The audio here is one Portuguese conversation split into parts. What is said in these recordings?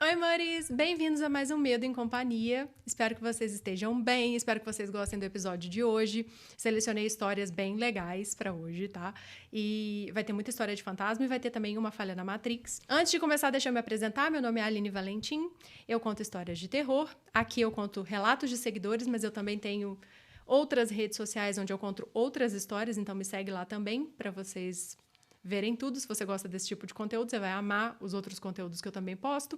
Oi, amores! Bem-vindos a mais um Medo em Companhia. Espero que vocês estejam bem, espero que vocês gostem do episódio de hoje. Selecionei histórias bem legais pra hoje, tá? E vai ter muita história de fantasma e vai ter também uma falha na Matrix. Antes de começar, deixa eu me apresentar. Meu nome é Aline Valentim, eu conto histórias de terror. Aqui eu conto relatos de seguidores, mas eu também tenho outras redes sociais onde eu conto outras histórias, então me segue lá também pra vocês verem tudo. Se você gosta desse tipo de conteúdo, você vai amar os outros conteúdos que eu também posto.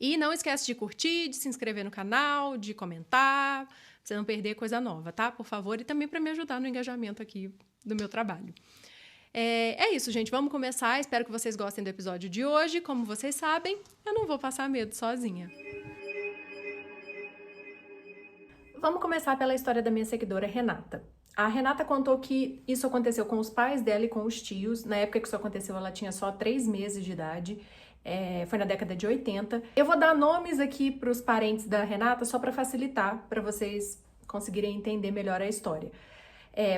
E não esquece de curtir, de se inscrever no canal, de comentar, pra você não perder coisa nova, tá? Por favor, e também para me ajudar no engajamento aqui do meu trabalho. É isso, gente. Vamos começar. Espero que vocês gostem do episódio de hoje. Como vocês sabem, eu não vou passar medo sozinha. Vamos começar pela história da minha seguidora Renata. A Renata contou que isso aconteceu com os pais dela e com os tios. Na época que isso aconteceu, ela tinha só 3 meses de idade. Foi na década de 80. Eu vou dar nomes aqui para os parentes da Renata só para facilitar, para vocês conseguirem entender melhor a história.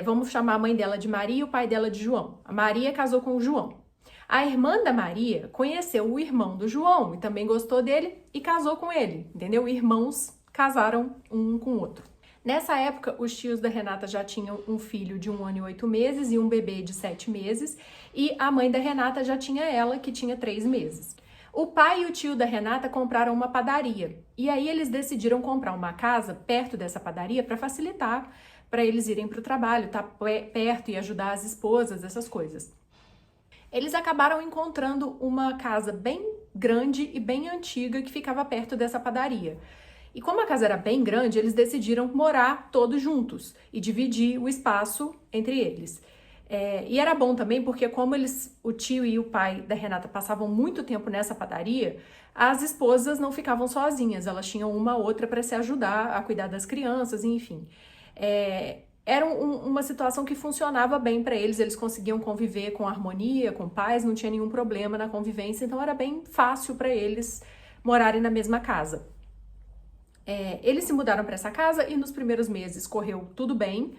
Vamos chamar a mãe dela de Maria e o pai dela de João. A Maria casou com o João. A irmã da Maria conheceu o irmão do João e também gostou dele e casou com ele, entendeu? Irmãos casaram um com o outro. Nessa época, os tios da Renata já tinham um filho de 1 ano e 8 meses e um bebê de 7 meses, e a mãe da Renata já tinha ela, que tinha 3 meses. O pai e o tio da Renata compraram uma padaria, e aí eles decidiram comprar uma casa perto dessa padaria para facilitar para eles irem para o trabalho, tá perto e ajudar as esposas, essas coisas. Eles acabaram encontrando uma casa bem grande e bem antiga que ficava perto dessa padaria. E como a casa era bem grande, eles decidiram morar todos juntos e dividir o espaço entre eles. E era bom também porque como o tio e o pai da Renata passavam muito tempo nessa padaria, as esposas não ficavam sozinhas, elas tinham uma outra para se ajudar a cuidar das crianças, enfim. Era uma situação que funcionava bem para eles, eles conseguiam conviver com harmonia, com paz, não tinha nenhum problema na convivência, então era bem fácil para eles morarem na mesma casa. Eles se mudaram para essa casa e nos primeiros meses correu tudo bem,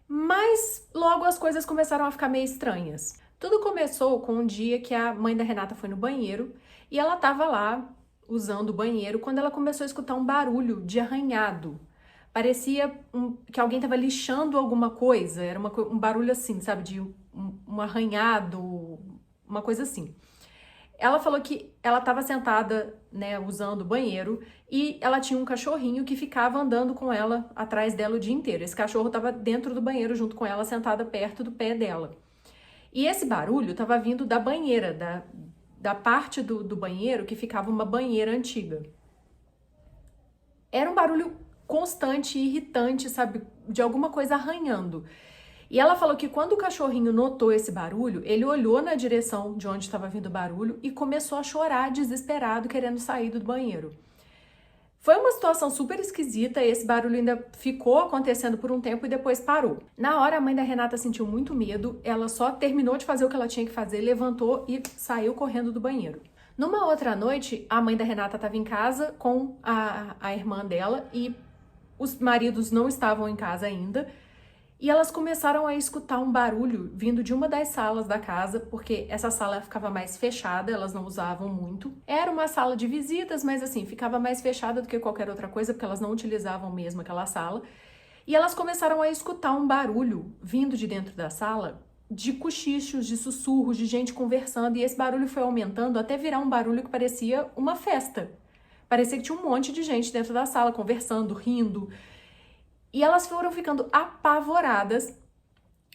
mas logo as coisas começaram a ficar meio estranhas. Tudo começou com um dia que a mãe da Renata foi no banheiro e ela estava lá usando o banheiro quando ela começou a escutar um barulho de arranhado. Parecia que alguém estava lixando alguma coisa, era um barulho assim, sabe, de um arranhado, uma coisa assim. Ela falou que ela estava sentada, né, usando o banheiro e ela tinha um cachorrinho que ficava andando com ela, atrás dela o dia inteiro. Esse cachorro estava dentro do banheiro junto com ela, sentada perto do pé dela. E esse barulho estava vindo da banheira, da parte do banheiro que ficava uma banheira antiga. Era um barulho constante e irritante, sabe, de alguma coisa arranhando. E ela falou que quando o cachorrinho notou esse barulho, ele olhou na direção de onde estava vindo o barulho e começou a chorar desesperado, querendo sair do banheiro. Foi uma situação super esquisita, esse barulho ainda ficou acontecendo por um tempo e depois parou. Na hora, a mãe da Renata sentiu muito medo, ela só terminou de fazer o que ela tinha que fazer, levantou e saiu correndo do banheiro. Numa outra noite, a mãe da Renata estava em casa com a irmã dela e os maridos não estavam em casa ainda. E elas começaram a escutar um barulho vindo de uma das salas da casa, porque essa sala ficava mais fechada, elas não usavam muito. Era uma sala de visitas, mas assim, ficava mais fechada do que qualquer outra coisa, porque elas não utilizavam mesmo aquela sala. E elas começaram a escutar um barulho vindo de dentro da sala, de cochichos, de sussurros, de gente conversando, e esse barulho foi aumentando até virar um barulho que parecia uma festa. Parecia que tinha um monte de gente dentro da sala, conversando, rindo. E elas foram ficando apavoradas,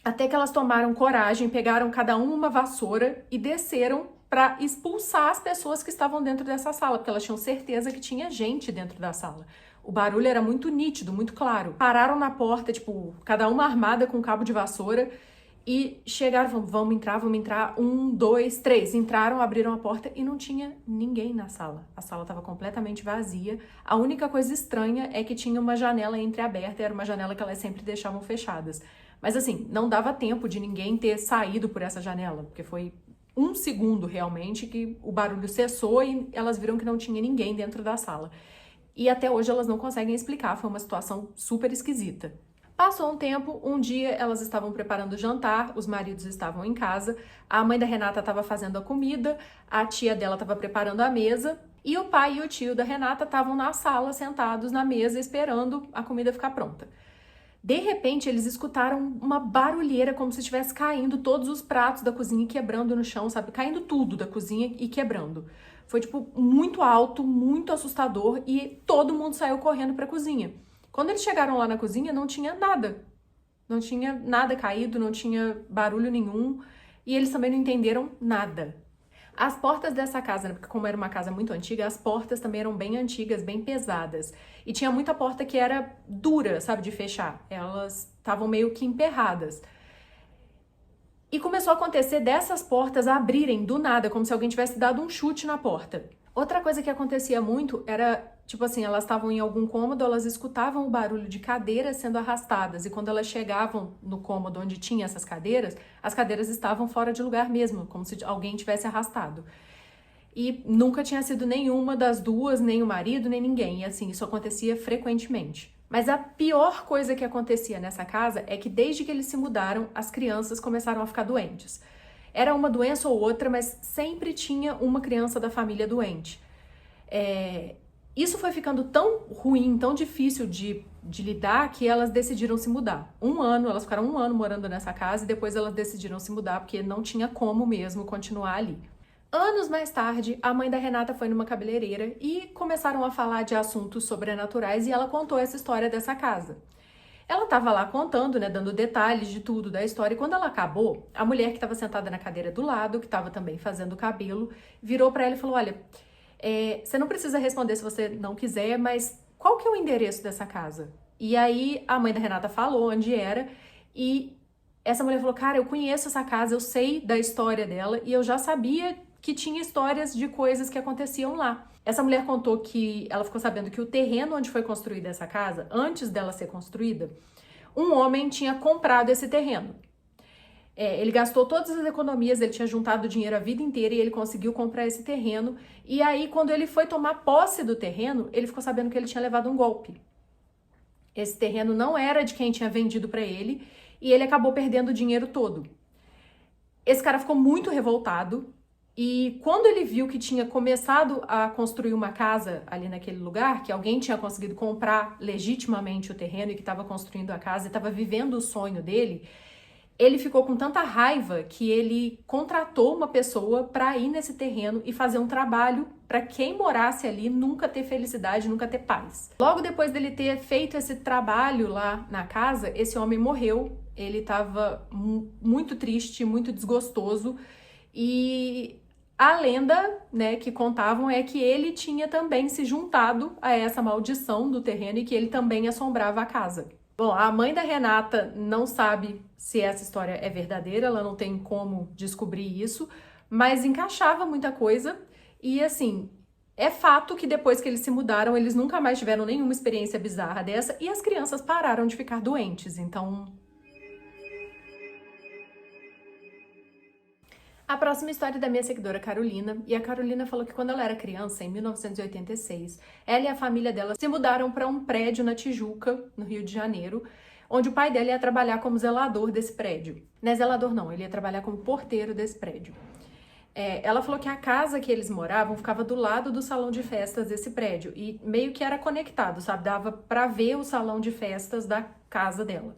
até que elas tomaram coragem, pegaram cada uma vassoura e desceram para expulsar as pessoas que estavam dentro dessa sala, porque elas tinham certeza que tinha gente dentro da sala. O barulho era muito nítido, muito claro. Pararam na porta, tipo, cada uma armada com um cabo de vassoura e chegaram, vamos entrar, 1, 2, 3. Entraram, abriram a porta e não tinha ninguém na sala. A sala estava completamente vazia. A única coisa estranha é que tinha uma janela entreaberta, era uma janela que elas sempre deixavam fechadas. Mas assim, não dava tempo de ninguém ter saído por essa janela, porque foi 1 segundo realmente que o barulho cessou e elas viram que não tinha ninguém dentro da sala. E até hoje elas não conseguem explicar, foi uma situação super esquisita. Passou um tempo, um dia elas estavam preparando o jantar, os maridos estavam em casa, a mãe da Renata estava fazendo a comida, a tia dela estava preparando a mesa e o pai e o tio da Renata estavam na sala, sentados na mesa, esperando a comida ficar pronta. De repente, eles escutaram uma barulheira, como se estivesse caindo todos os pratos da cozinha e quebrando no chão, sabe? Caindo tudo da cozinha e quebrando. Foi, tipo, muito alto, muito assustador e todo mundo saiu correndo para a cozinha. Quando eles chegaram lá na cozinha, não tinha nada. Não tinha nada caído, não tinha barulho nenhum. E eles também não entenderam nada. As portas dessa casa, né, porque como era uma casa muito antiga, as portas também eram bem antigas, bem pesadas. E tinha muita porta que era dura, sabe, de fechar. Elas estavam meio que emperradas. E começou a acontecer dessas portas abrirem do nada, como se alguém tivesse dado um chute na porta. Outra coisa que acontecia muito era, tipo assim, elas estavam em algum cômodo, elas escutavam o barulho de cadeiras sendo arrastadas. E quando elas chegavam no cômodo onde tinha essas cadeiras, as cadeiras estavam fora de lugar mesmo, como se alguém tivesse arrastado. E nunca tinha sido nenhuma das duas, nem o marido, nem ninguém. E assim, isso acontecia frequentemente. Mas a pior coisa que acontecia nessa casa é que desde que eles se mudaram, as crianças começaram a ficar doentes. Era uma doença ou outra, mas sempre tinha uma criança da família doente. Isso foi ficando tão ruim, tão difícil de lidar, que elas decidiram se mudar. Elas ficaram um ano morando nessa casa e depois elas decidiram se mudar porque não tinha como mesmo continuar ali. Anos mais tarde, a mãe da Renata foi numa cabeleireira e começaram a falar de assuntos sobrenaturais e ela contou essa história dessa casa. Ela estava lá contando, né, dando detalhes de tudo da história, e quando ela acabou, a mulher que estava sentada na cadeira do lado, que estava também fazendo o cabelo, virou para ela e falou: olha, você não precisa responder se você não quiser, mas qual que é o endereço dessa casa? E aí a mãe da Renata falou onde era, e essa mulher falou: cara, eu conheço essa casa, eu sei da história dela, e eu já sabia que tinha histórias de coisas que aconteciam lá. Essa mulher contou que ela ficou sabendo que o terreno onde foi construída essa casa, antes dela ser construída, um homem tinha comprado esse terreno. Ele gastou todas as economias, ele tinha juntado dinheiro a vida inteira e ele conseguiu comprar esse terreno. E aí, quando ele foi tomar posse do terreno, ele ficou sabendo que ele tinha levado um golpe. Esse terreno não era de quem tinha vendido para ele e ele acabou perdendo o dinheiro todo. Esse cara ficou muito revoltado. E quando ele viu que tinha começado a construir uma casa ali naquele lugar, que alguém tinha conseguido comprar legitimamente o terreno e que estava construindo a casa e estava vivendo o sonho dele, ele ficou com tanta raiva que ele contratou uma pessoa para ir nesse terreno e fazer um trabalho para quem morasse ali nunca ter felicidade, nunca ter paz. Logo depois dele ter feito esse trabalho lá na casa, esse homem morreu. Ele estava muito triste, muito desgostoso e a lenda, né, que contavam é que ele tinha também se juntado a essa maldição do terreno e que ele também assombrava a casa. Bom, a mãe da Renata não sabe se essa história é verdadeira, ela não tem como descobrir isso, mas encaixava muita coisa e, assim, é fato que depois que eles se mudaram, eles nunca mais tiveram nenhuma experiência bizarra dessa e as crianças pararam de ficar doentes, então... A próxima história é da minha seguidora Carolina, e a Carolina falou que quando ela era criança, em 1986, ela e a família dela se mudaram para um prédio na Tijuca, no Rio de Janeiro, onde o pai dela ia trabalhar como zelador desse prédio. Não é zelador não, ele ia trabalhar como porteiro desse prédio. Ela falou que a casa que eles moravam ficava do lado do salão de festas desse prédio, e meio que era conectado, sabe? Dava para ver o salão de festas da casa dela.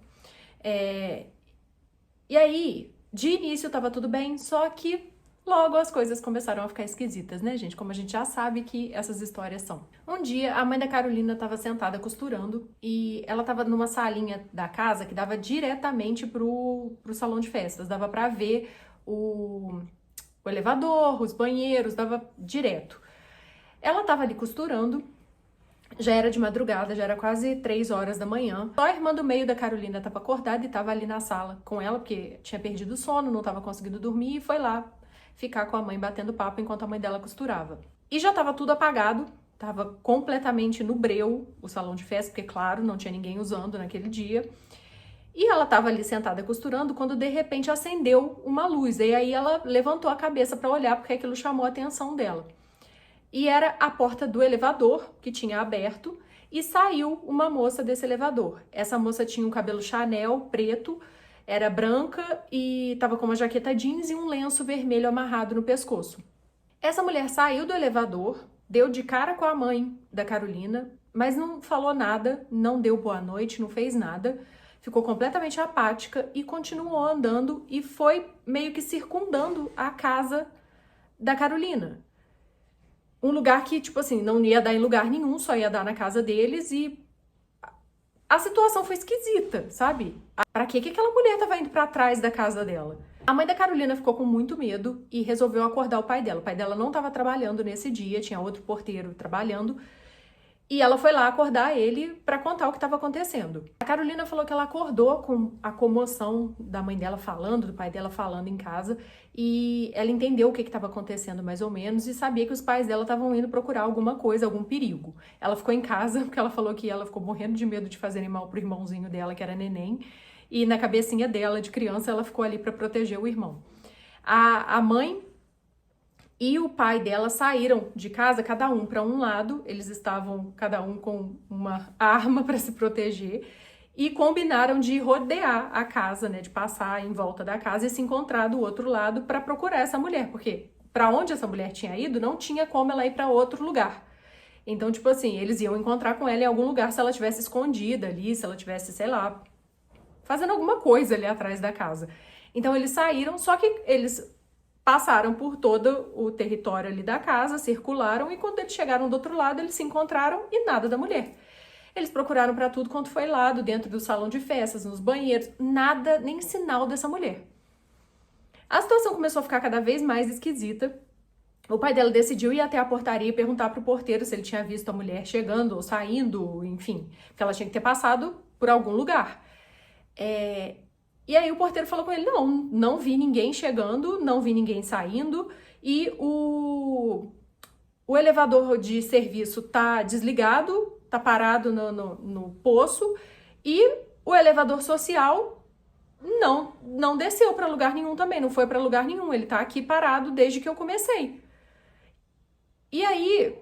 E aí... De início tava tudo bem, só que logo as coisas começaram a ficar esquisitas, né, gente? Como a gente já sabe que essas histórias são. Um dia, a mãe da Carolina tava sentada costurando e ela tava numa salinha da casa que dava diretamente pro salão de festas. Dava pra ver o elevador, os banheiros, dava direto. Ela tava ali costurando. Já era de madrugada, já era quase 3 horas da manhã. Só a irmã do meio da Carolina estava acordada e estava ali na sala com ela, porque tinha perdido o sono, não estava conseguindo dormir, e foi lá ficar com a mãe batendo papo enquanto a mãe dela costurava. E já estava tudo apagado, estava completamente no breu o salão de festa, porque, claro, não tinha ninguém usando naquele dia. E ela estava ali sentada costurando quando, de repente, acendeu uma luz. E aí ela levantou a cabeça para olhar, porque aquilo chamou a atenção dela. E era a porta do elevador que tinha aberto e saiu uma moça desse elevador. Essa moça tinha um cabelo Chanel preto, era branca e estava com uma jaqueta jeans e um lenço vermelho amarrado no pescoço. Essa mulher saiu do elevador, deu de cara com a mãe da Carolina, mas não falou nada, não deu boa noite, não fez nada, ficou completamente apática e continuou andando e foi meio que circundando a casa da Carolina. Um lugar que, tipo assim, não ia dar em lugar nenhum, só ia dar na casa deles e a situação foi esquisita, sabe? Pra que aquela mulher tava indo pra trás da casa dela? A mãe da Carolina ficou com muito medo e resolveu acordar o pai dela. O pai dela não estava trabalhando nesse dia, tinha outro porteiro trabalhando. E ela foi lá acordar ele para contar o que estava acontecendo. A Carolina falou que ela acordou com a comoção da mãe dela falando, do pai dela falando em casa, e ela entendeu o que estava acontecendo mais ou menos e sabia que os pais dela estavam indo procurar alguma coisa, algum perigo. Ela ficou em casa porque ela falou que ela ficou morrendo de medo de fazerem mal pro irmãozinho dela, que era neném, e na cabecinha dela, de criança, ela ficou ali para proteger o irmão. A mãe e o pai dela saíram de casa, cada um para um lado, eles estavam cada um com uma arma para se proteger e combinaram de rodear a casa, né, de passar em volta da casa e se encontrar do outro lado para procurar essa mulher, porque para onde essa mulher tinha ido, não tinha como ela ir para outro lugar. Então, tipo assim, eles iam encontrar com ela em algum lugar se ela tivesse escondida ali, se ela tivesse, sei lá, fazendo alguma coisa ali atrás da casa. Então eles saíram, só que eles passaram por todo o território ali da casa, circularam e quando eles chegaram do outro lado, eles se encontraram e nada da mulher. Eles procuraram para tudo quanto foi lado, dentro do salão de festas, nos banheiros, nada, nem sinal dessa mulher. A situação começou a ficar cada vez mais esquisita. O pai dela decidiu ir até a portaria e perguntar pro porteiro se ele tinha visto a mulher chegando ou saindo, enfim, que ela tinha que ter passado por algum lugar. E aí o porteiro falou com ele, não vi ninguém chegando, não vi ninguém saindo e o elevador de serviço tá desligado, tá parado no poço e o elevador social não desceu para lugar nenhum também, não foi para lugar nenhum, ele tá aqui parado desde que eu comecei. E aí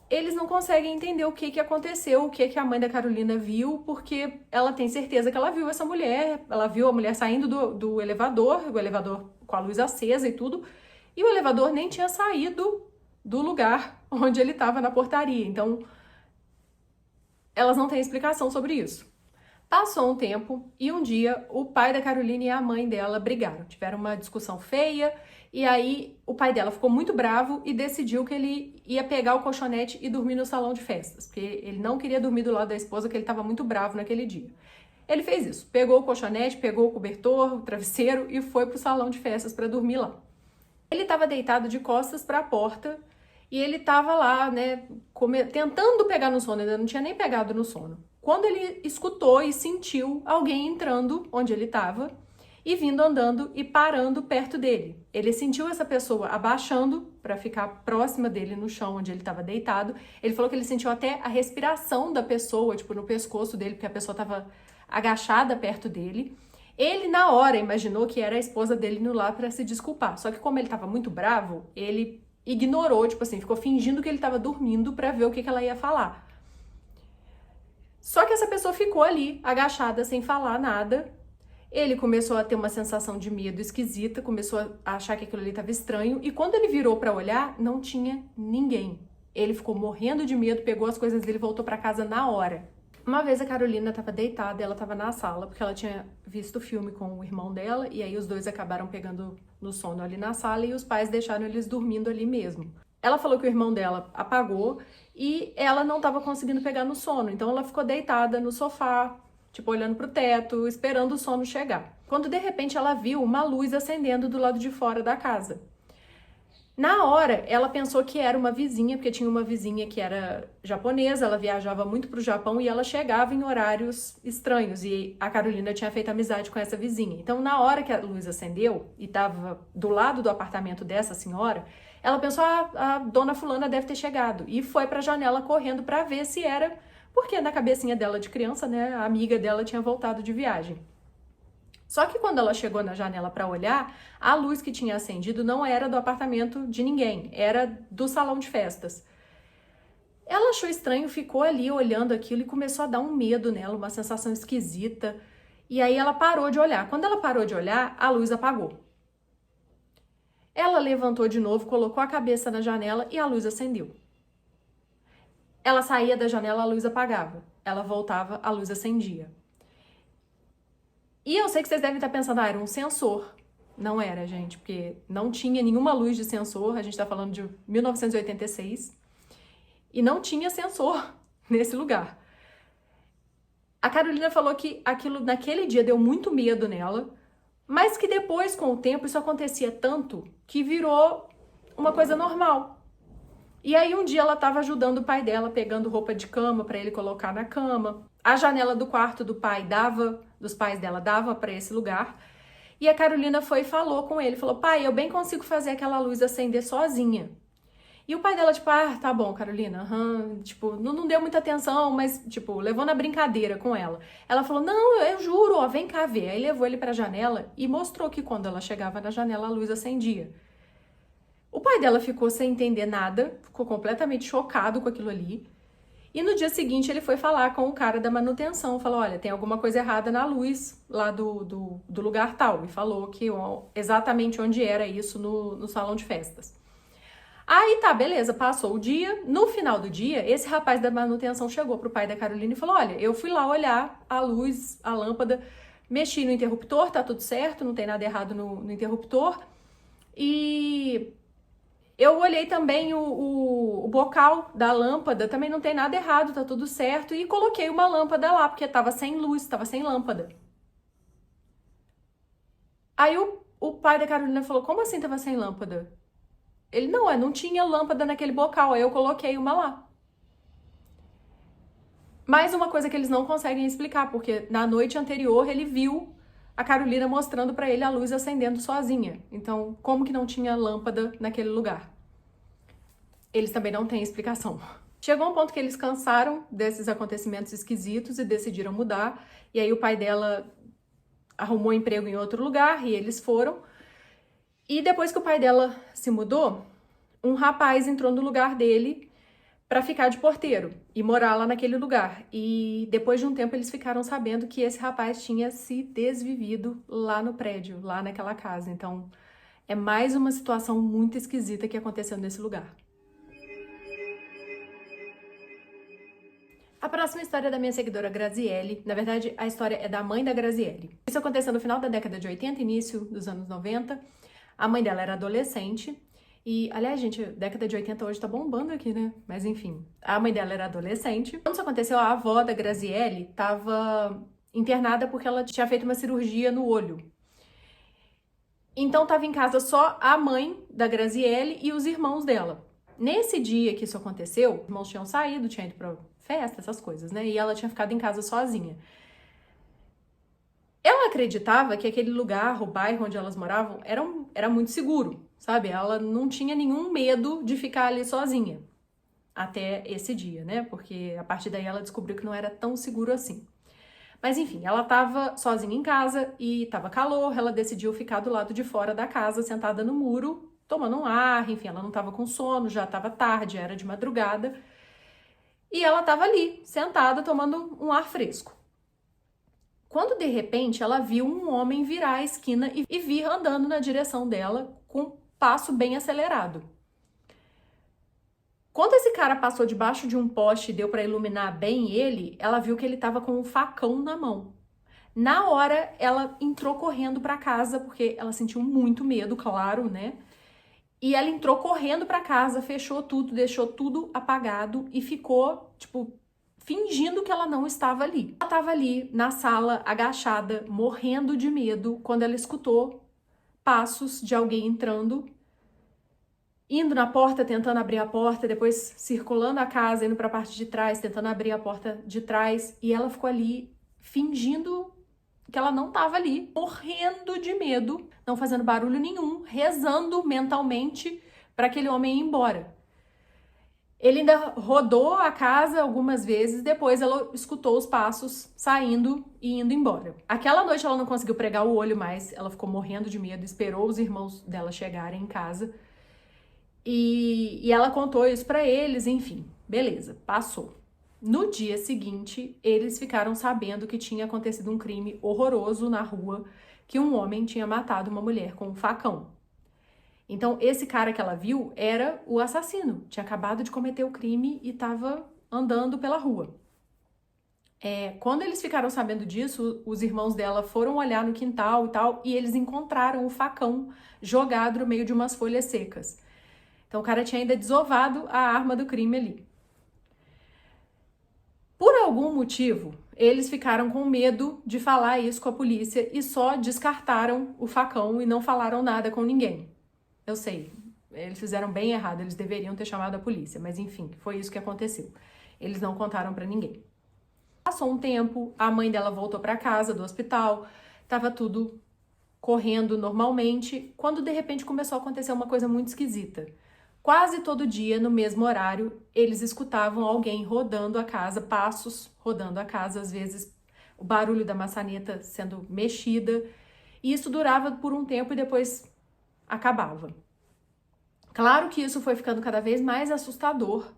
eles não conseguem entender o que aconteceu, o que a mãe da Carolina viu, porque ela tem certeza que ela viu essa mulher, ela viu a mulher saindo do elevador, o elevador com a luz acesa e tudo, e o elevador nem tinha saído do lugar onde ele estava na portaria. Então, elas não têm explicação sobre isso. Passou um tempo e um dia o pai da Carolina e a mãe dela brigaram, tiveram uma discussão feia. E aí o pai dela ficou muito bravo e decidiu que ele ia pegar o colchonete e dormir no salão de festas, porque ele não queria dormir do lado da esposa, que ele estava muito bravo naquele dia. Ele fez isso, pegou o colchonete, pegou o cobertor, o travesseiro e foi pro salão de festas para dormir lá. Ele estava deitado de costas para a porta e ele estava lá, né, tentando pegar no sono, ainda não tinha nem pegado no sono. Quando ele escutou e sentiu alguém entrando onde ele estava, e vindo andando e parando perto dele. Ele sentiu essa pessoa abaixando para ficar próxima dele no chão onde ele estava deitado. Ele falou que ele sentiu até a respiração da pessoa, tipo, no pescoço dele, porque a pessoa estava agachada perto dele. Ele, na hora, imaginou que era a esposa dele indo lá para se desculpar. Só que como ele estava muito bravo, ele ignorou, tipo assim, ficou fingindo que ele estava dormindo para ver o que ela ia falar. Só que essa pessoa ficou ali, agachada, sem falar nada. Ele começou a ter uma sensação de medo esquisita, começou a achar que aquilo ali estava estranho, e quando ele virou para olhar, não tinha ninguém. Ele ficou morrendo de medo, pegou as coisas dele e voltou para casa na hora. Uma vez a Carolina estava deitada, ela estava na sala, porque ela tinha visto o filme com o irmão dela, e aí os dois acabaram pegando no sono ali na sala, e os pais deixaram eles dormindo ali mesmo. Ela falou que o irmão dela apagou, e ela não estava conseguindo pegar no sono, então ela ficou deitada no sofá, tipo, olhando pro teto, esperando o sono chegar. Quando, de repente, ela viu uma luz acendendo do lado de fora da casa. Na hora, ela pensou que era uma vizinha, porque tinha uma vizinha que era japonesa, ela viajava muito pro Japão e ela chegava em horários estranhos, e a Carolina tinha feito amizade com essa vizinha. Então, na hora que a luz acendeu, e estava do lado do apartamento dessa senhora, ela pensou, a dona fulana deve ter chegado, e foi pra janela correndo para ver se era... Porque na cabecinha dela de criança, né, a amiga dela tinha voltado de viagem. Só que quando ela chegou na janela para olhar, a luz que tinha acendido não era do apartamento de ninguém, era do salão de festas. Ela achou estranho, ficou ali olhando aquilo e começou a dar um medo nela, uma sensação esquisita. E aí ela parou de olhar. Quando ela parou de olhar, a luz apagou. Ela levantou de novo, colocou a cabeça na janela e a luz acendeu. Ela saía da janela, a luz apagava. Ela voltava, a luz acendia. E eu sei que vocês devem estar pensando, era um sensor. Não era, gente, porque não tinha nenhuma luz de sensor. A gente tá falando de 1986. E não tinha sensor nesse lugar. A Carolina falou que aquilo naquele dia deu muito medo nela, mas que depois, com o tempo, isso acontecia tanto que virou uma coisa normal. E aí um dia ela estava ajudando o pai dela, pegando roupa de cama para ele colocar na cama. A janela do quarto do pai dos pais dela dava para esse lugar. E a Carolina foi e falou com ele, falou: "Pai, eu bem consigo fazer aquela luz acender sozinha." E o pai dela, tipo, tá bom, Carolina, tipo, não deu muita atenção, mas, tipo, levou na brincadeira com ela. Ela falou, não, eu juro, ó, vem cá ver. Aí levou ele pra janela e mostrou que quando ela chegava na janela, a luz acendia. O pai dela ficou sem entender nada, ficou completamente chocado com aquilo ali. E no dia seguinte ele foi falar com o cara da manutenção, falou, olha, tem alguma coisa errada na luz lá do lugar tal. E falou que exatamente onde era isso no salão de festas. Aí tá, beleza, passou o dia. No final do dia, esse rapaz da manutenção chegou pro pai da Carolina e falou, olha, eu fui lá olhar a luz, a lâmpada, mexi no interruptor, tá tudo certo, não tem nada errado no interruptor. E eu olhei também o bocal da lâmpada, também não tem nada errado, tá tudo certo. E coloquei uma lâmpada lá, porque tava sem luz, tava sem lâmpada. Aí o pai da Carolina falou, como assim tava sem lâmpada? Ele, não tinha lâmpada naquele bocal, aí eu coloquei uma lá. Mais uma coisa que eles não conseguem explicar, porque na noite anterior ele viu a Carolina mostrando pra ele a luz acendendo sozinha. Então, como que não tinha lâmpada naquele lugar? Eles também não têm explicação. Chegou um ponto que eles cansaram desses acontecimentos esquisitos e decidiram mudar. E aí o pai dela arrumou emprego em outro lugar e eles foram. E depois que o pai dela se mudou, um rapaz entrou no lugar dele para ficar de porteiro e morar lá naquele lugar. E depois de um tempo eles ficaram sabendo que esse rapaz tinha se desvivido lá no prédio, lá naquela casa. Então é mais uma situação muito esquisita que aconteceu nesse lugar. A próxima história é da minha seguidora Graziele. Na verdade, a história é da mãe da Graziele. Isso aconteceu no final da década de 80, início dos anos 90. A mãe dela era adolescente. E, aliás, gente, década de 80 hoje tá bombando aqui, né? Mas enfim, a mãe dela era adolescente. Quando isso aconteceu, a avó da Graziele tava internada porque ela tinha feito uma cirurgia no olho. Então tava em casa só a mãe da Graziele e os irmãos dela. Nesse dia que isso aconteceu, os irmãos tinham saído, tinham ido pra festa, essas coisas, né? E ela tinha ficado em casa sozinha. Ela acreditava que aquele lugar, o bairro onde elas moravam, era muito seguro, sabe? Ela não tinha nenhum medo de ficar ali sozinha. Até esse dia, né? Porque a partir daí ela descobriu que não era tão seguro assim. Mas enfim, ela tava sozinha em casa e tava calor, ela decidiu ficar do lado de fora da casa, sentada no muro, tomando um ar, enfim, ela não tava com sono, já tava tarde, era de madrugada. E ela tava ali, sentada, tomando um ar fresco. Quando, de repente, ela viu um homem virar a esquina e vir andando na direção dela com um passo bem acelerado. Quando esse cara passou debaixo de um poste e deu para iluminar bem ele, ela viu que ele estava com um facão na mão. Na hora, ela entrou correndo para casa, porque ela sentiu muito medo, claro, né? E ela entrou correndo para casa, fechou tudo, deixou tudo apagado e ficou, tipo, fingindo que ela não estava ali. Ela estava ali na sala, agachada, morrendo de medo, quando ela escutou passos de alguém entrando, indo na porta, tentando abrir a porta, depois circulando a casa, indo para a parte de trás, tentando abrir a porta de trás, e ela ficou ali fingindo que ela não estava ali, morrendo de medo, não fazendo barulho nenhum, rezando mentalmente para aquele homem ir embora. Ele ainda rodou a casa algumas vezes, depois ela escutou os passos saindo e indo embora. Aquela noite ela não conseguiu pregar o olho mais, ela ficou morrendo de medo, esperou os irmãos dela chegarem em casa e ela contou isso pra eles, enfim. Beleza, passou. No dia seguinte, eles ficaram sabendo que tinha acontecido um crime horroroso na rua, que um homem tinha matado uma mulher com um facão. Então, esse cara que ela viu era o assassino. Tinha acabado de cometer o crime e estava andando pela rua. Quando eles ficaram sabendo disso, os irmãos dela foram olhar no quintal e tal, e eles encontraram o facão jogado no meio de umas folhas secas. Então, o cara tinha ainda desovado a arma do crime ali. Por algum motivo, eles ficaram com medo de falar isso com a polícia e só descartaram o facão e não falaram nada com ninguém. Eu sei, eles fizeram bem errado, eles deveriam ter chamado a polícia, mas enfim, foi isso que aconteceu. Eles não contaram pra ninguém. Passou um tempo, a mãe dela voltou pra casa do hospital, tava tudo correndo normalmente, quando de repente começou a acontecer uma coisa muito esquisita. Quase todo dia, no mesmo horário, eles escutavam alguém rodando a casa, passos rodando a casa, às vezes o barulho da maçaneta sendo mexida, e isso durava por um tempo e depois acabava. Claro que isso foi ficando cada vez mais assustador.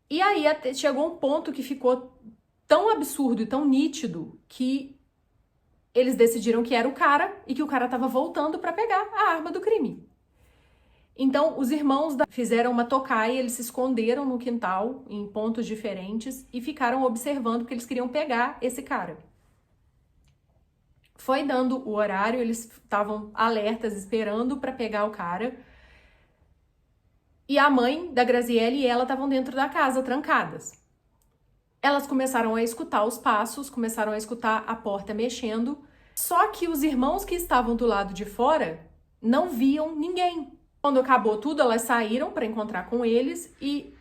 E aí chegou um ponto que ficou tão absurdo e tão nítido que eles decidiram que era o cara e que o cara estava voltando para pegar a arma do crime. Então, os irmãos fizeram uma tocaia, eles se esconderam no quintal, em pontos diferentes, e ficaram observando porque eles queriam pegar esse cara. Foi dando o horário, eles estavam alertas, esperando para pegar o cara. E a mãe da Graziele e ela estavam dentro da casa, trancadas. Elas começaram a escutar os passos, começaram a escutar a porta mexendo, só que os irmãos que estavam do lado de fora não viam ninguém. Quando acabou tudo, elas saíram para encontrar com eles e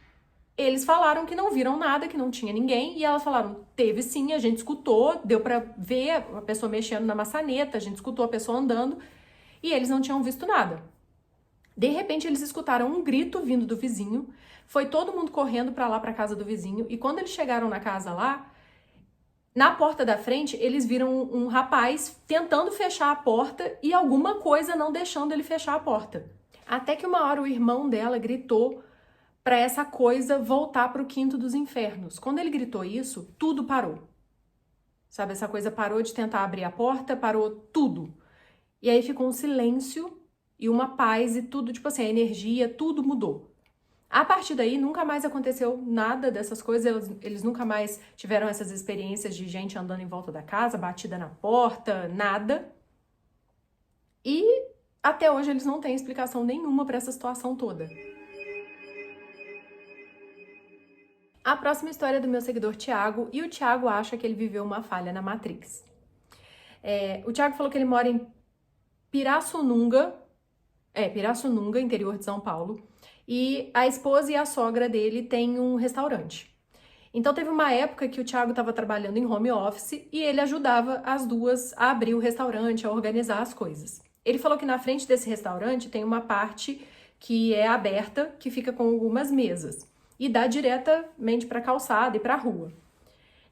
eles falaram que não viram nada, que não tinha ninguém. E elas falaram, teve sim, a gente escutou, deu para ver a pessoa mexendo na maçaneta, a gente escutou a pessoa andando e eles não tinham visto nada. De repente, eles escutaram um grito vindo do vizinho, foi todo mundo correndo para lá, para casa do vizinho. E quando eles chegaram na casa lá, na porta da frente, eles viram um rapaz tentando fechar a porta e alguma coisa não deixando ele fechar a porta. Até que uma hora o irmão dela gritou para essa coisa voltar para o quinto dos infernos. Quando ele gritou isso, tudo parou. Sabe, essa coisa parou de tentar abrir a porta, parou tudo. E aí ficou um silêncio e uma paz e tudo, tipo assim, a energia, tudo mudou. A partir daí, nunca mais aconteceu nada dessas coisas, eles nunca mais tiveram essas experiências de gente andando em volta da casa, batida na porta, nada. E até hoje eles não têm explicação nenhuma para essa situação toda. A próxima história é do meu seguidor Thiago, e o Thiago acha que ele viveu uma falha na Matrix. O Thiago falou que ele mora em Pirassununga, interior de São Paulo, e a esposa e a sogra dele têm um restaurante. Então teve uma época que o Thiago estava trabalhando em home office e ele ajudava as duas a abrir o restaurante, a organizar as coisas. Ele falou que na frente desse restaurante tem uma parte que é aberta, que fica com algumas mesas, e dá diretamente para a calçada e para a rua.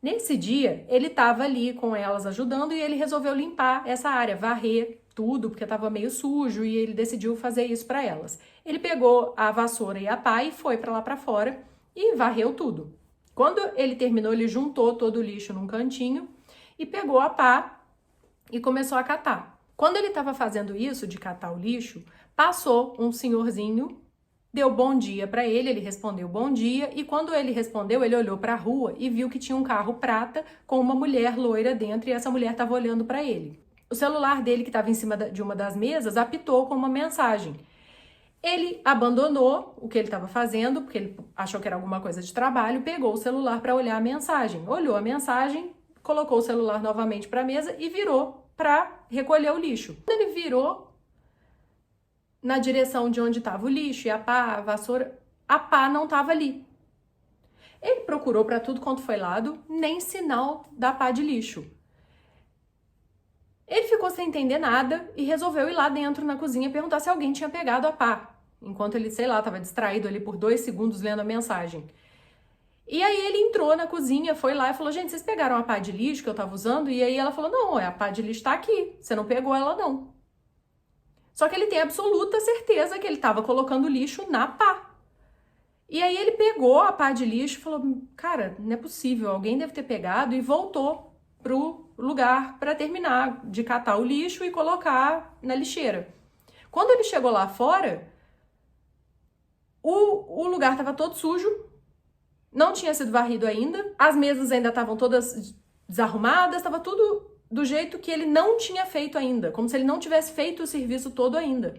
Nesse dia, ele estava ali com elas ajudando e ele resolveu limpar essa área, varrer tudo, porque estava meio sujo, e ele decidiu fazer isso para elas. Ele pegou a vassoura e a pá e foi para lá para fora e varreu tudo. Quando ele terminou, ele juntou todo o lixo num cantinho e pegou a pá e começou a catar. Quando ele estava fazendo isso, de catar o lixo, passou um senhorzinho, deu bom dia para ele, ele respondeu bom dia, e quando ele respondeu, ele olhou para a rua e viu que tinha um carro prata com uma mulher loira dentro, e essa mulher estava olhando para ele. O celular dele, que estava em cima de uma das mesas, apitou com uma mensagem. Ele abandonou o que ele estava fazendo, porque ele achou que era alguma coisa de trabalho, pegou o celular para olhar a mensagem. Olhou a mensagem, colocou o celular novamente para a mesa e virou para recolher o lixo. Quando ele virou na direção de onde estava o lixo e a pá, a vassoura, a pá não estava ali. Ele procurou para tudo quanto foi lado, nem sinal da pá de lixo. Ele ficou sem entender nada e resolveu ir lá dentro na cozinha perguntar se alguém tinha pegado a pá, enquanto ele, sei lá, estava distraído ali por 2 segundos lendo a mensagem. E aí ele entrou na cozinha, foi lá e falou, gente, vocês pegaram a pá de lixo que eu estava usando? E aí ela falou, não, a pá de lixo está aqui, você não pegou ela não. Só que ele tem absoluta certeza que ele estava colocando lixo na pá. E aí ele pegou a pá de lixo e falou, cara, não é possível, alguém deve ter pegado, e voltou pro lugar para terminar de catar o lixo e colocar na lixeira. Quando ele chegou lá fora, o lugar estava todo sujo, não tinha sido varrido ainda, as mesas ainda estavam todas desarrumadas, estava tudo do jeito que ele não tinha feito ainda, como se ele não tivesse feito o serviço todo ainda.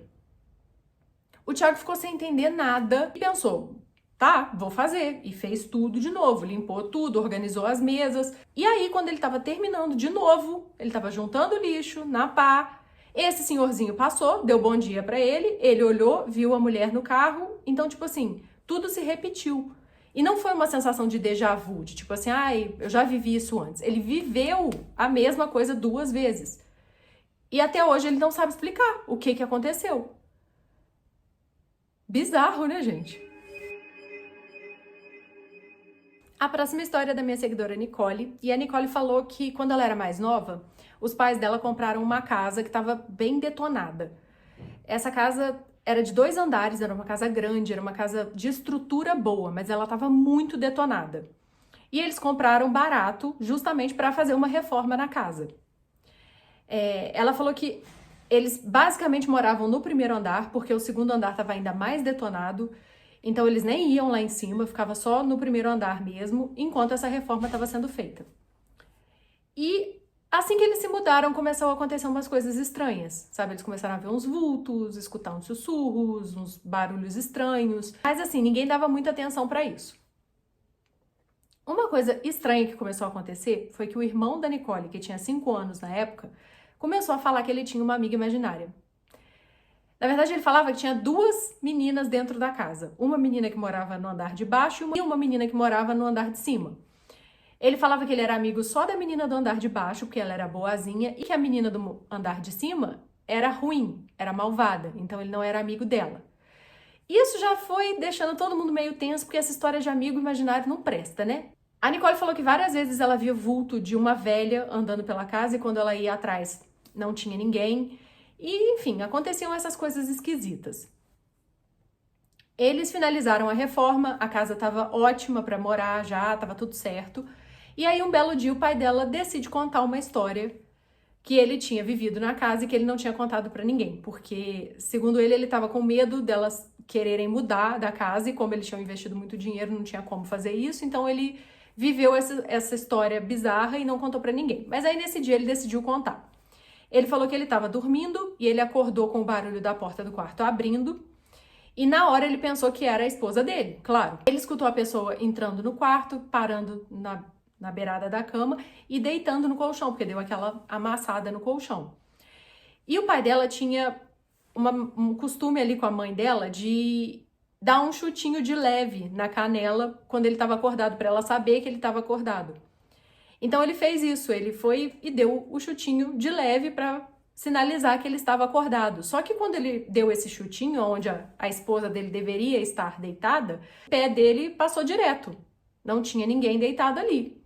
O Thiago ficou sem entender nada e pensou, tá, vou fazer. E fez tudo de novo, limpou tudo, organizou as mesas. E aí, quando ele estava terminando de novo, ele estava juntando lixo na pá, esse senhorzinho passou, deu bom dia pra ele olhou, viu a mulher no carro, então, tipo assim, tudo se repetiu. E não foi uma sensação de déjà vu, de tipo assim, ai, eu já vivi isso antes. Ele viveu a mesma coisa 2 vezes. E até hoje ele não sabe explicar o que aconteceu. Bizarro, né, gente? A próxima história é da minha seguidora Nicole, e a Nicole falou que quando ela era mais nova, os pais dela compraram uma casa que estava bem detonada. Essa casa era de 2 andares, era uma casa grande, era uma casa de estrutura boa, mas ela estava muito detonada. E eles compraram barato justamente para fazer uma reforma na casa. Ela falou que eles basicamente moravam no primeiro andar, porque o segundo andar estava ainda mais detonado, então eles nem iam lá em cima, ficava só no primeiro andar mesmo, enquanto essa reforma estava sendo feita. E assim que eles se mudaram, começou a acontecer umas coisas estranhas, sabe? Eles começaram a ver uns vultos, escutar uns sussurros, uns barulhos estranhos, mas assim, ninguém dava muita atenção para isso. Uma coisa estranha que começou a acontecer foi que o irmão da Nicole, que tinha 5 anos na época, começou a falar que ele tinha uma amiga imaginária. Na verdade, ele falava que tinha 2 meninas dentro da casa. Uma menina que morava no andar de baixo e uma menina que morava no andar de cima. Ele falava que ele era amigo só da menina do andar de baixo, porque ela era boazinha, e que a menina do andar de cima era ruim, era malvada, então ele não era amigo dela. Isso já foi deixando todo mundo meio tenso, porque essa história de amigo imaginário não presta, né? A Nicole falou que várias vezes ela via vulto de uma velha andando pela casa e quando ela ia atrás não tinha ninguém. E, enfim, aconteciam essas coisas esquisitas. Eles finalizaram a reforma, a casa estava ótima para morar já, estava tudo certo. E aí, um belo dia, o pai dela decide contar uma história que ele tinha vivido na casa e que ele não tinha contado para ninguém, porque, segundo ele estava com medo delas quererem mudar da casa e como eles tinham investido muito dinheiro, não tinha como fazer isso, então ele viveu essa história bizarra e não contou para ninguém. Mas aí, nesse dia, ele decidiu contar. Ele falou que ele estava dormindo e ele acordou com o barulho da porta do quarto abrindo. E na hora ele pensou que era a esposa dele, claro. Ele escutou a pessoa entrando no quarto, parando na beirada da cama e deitando no colchão, porque deu aquela amassada no colchão. E o pai dela tinha um costume ali com a mãe dela de dar um chutinho de leve na canela quando ele estava acordado, para ela saber que ele estava acordado. Então ele fez isso, ele foi e deu o chutinho de leve para sinalizar que ele estava acordado. Só que quando ele deu esse chutinho, onde a esposa dele deveria estar deitada, o pé dele passou direto. Não tinha ninguém deitado ali.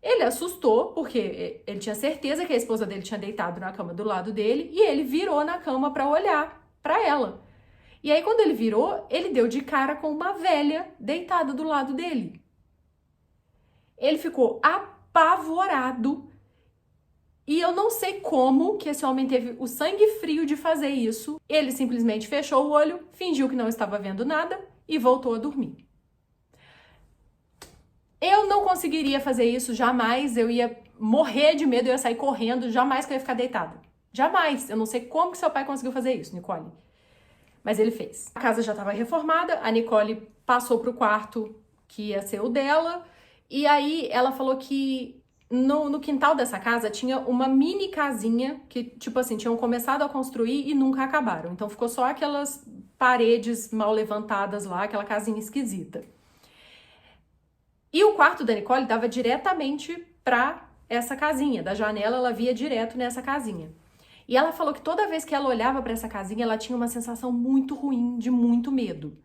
Ele assustou, porque ele tinha certeza que a esposa dele tinha deitado na cama do lado dele, e ele virou na cama para olhar para ela. E aí, quando ele virou, ele deu de cara com uma velha deitada do lado dele. Ele ficou apavorado. E eu não sei como que esse homem teve o sangue frio de fazer isso. Ele simplesmente fechou o olho, fingiu que não estava vendo nada e voltou a dormir. Eu não conseguiria fazer isso, jamais. Eu ia morrer de medo, eu ia sair correndo, jamais que eu ia ficar deitada. Jamais. Eu não sei como que seu pai conseguiu fazer isso, Nicole. Mas ele fez. A casa já estava reformada, a Nicole passou pro quarto que ia ser o dela. E aí ela falou que no quintal dessa casa tinha uma mini casinha que, tipo assim, tinham começado a construir e nunca acabaram. Então ficou só aquelas paredes mal levantadas lá, aquela casinha esquisita. E o quarto da Nicole dava diretamente pra essa casinha. Da janela ela via direto nessa casinha. E ela falou que toda vez que ela olhava pra essa casinha, ela tinha uma sensação muito ruim, de muito medo.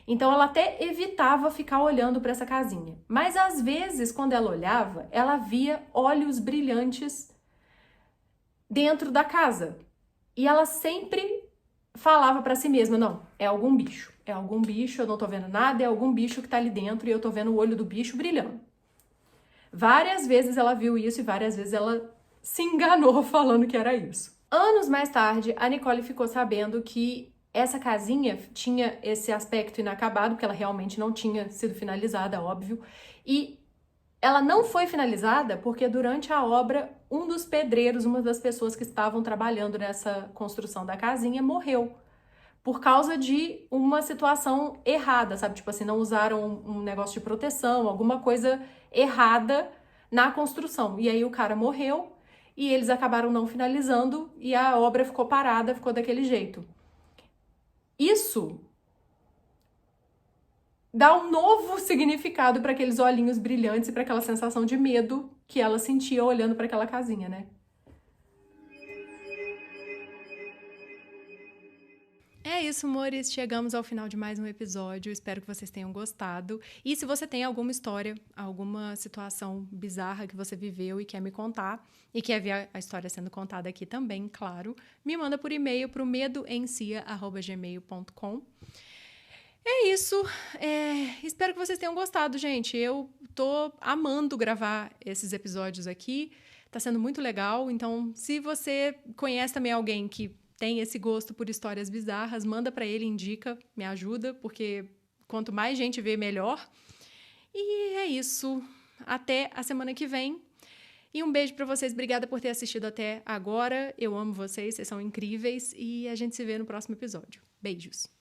Então ela até evitava ficar olhando para essa casinha. Mas às vezes, quando ela olhava, ela via olhos brilhantes dentro da casa. E ela sempre falava para si mesma, não, é algum bicho. É algum bicho, eu não tô vendo nada, é algum bicho que tá ali dentro e eu tô vendo o olho do bicho brilhando. Várias vezes ela viu isso e várias vezes ela se enganou falando que era isso. Anos mais tarde, a Nicole ficou sabendo que essa casinha tinha esse aspecto inacabado, porque ela realmente não tinha sido finalizada, óbvio, e ela não foi finalizada porque durante a obra, um dos pedreiros, uma das pessoas que estavam trabalhando nessa construção da casinha, morreu. Por causa de uma situação errada, sabe? Tipo assim, não usaram um negócio de proteção, alguma coisa errada na construção. E aí o cara morreu e eles acabaram não finalizando e a obra ficou parada, ficou daquele jeito. Isso dá um novo significado para aqueles olhinhos brilhantes e para aquela sensação de medo que ela sentia olhando para aquela casinha, né? É isso, amores. Chegamos ao final de mais um episódio. Espero que vocês tenham gostado. E se você tem alguma história, alguma situação bizarra que você viveu e quer me contar, e quer ver a história sendo contada aqui também, claro, me manda por e-mail para o medoencia@gmail.com. É isso. Espero que vocês tenham gostado, gente. Eu tô amando gravar esses episódios aqui. Tá sendo muito legal. Então, se você conhece também alguém que tem esse gosto por histórias bizarras, manda pra ele, indica, me ajuda, porque quanto mais gente vê, melhor. E é isso. Até a semana que vem. E um beijo pra vocês. Obrigada por ter assistido até agora. Eu amo vocês, vocês são incríveis. E a gente se vê no próximo episódio. Beijos.